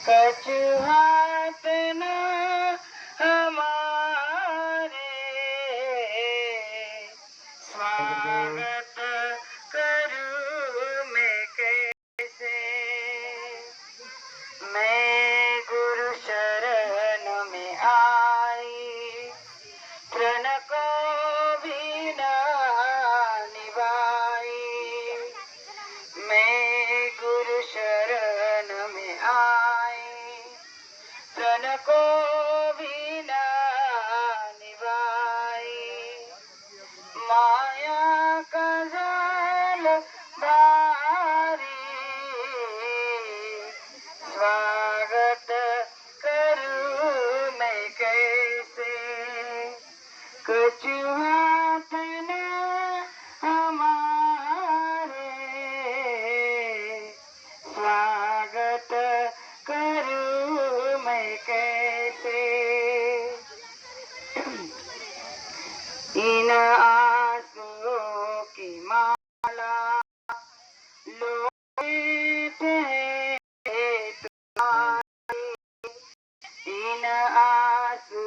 कछुआत न हमारे स्वागत करूं मैं कैसे। मैं गुरु शरण में आई प्रण को भी न निभाई। मैं गुरु शरण में आई प्रण को भी न निभाई। माया का जाल भारी स्वागत करूं मैं कैसे। कछुआत न हमारे स्वागत करूं मैं कैसे। इन आंसुओं की माला लोटे हैं तुम्हारी। इन आंसू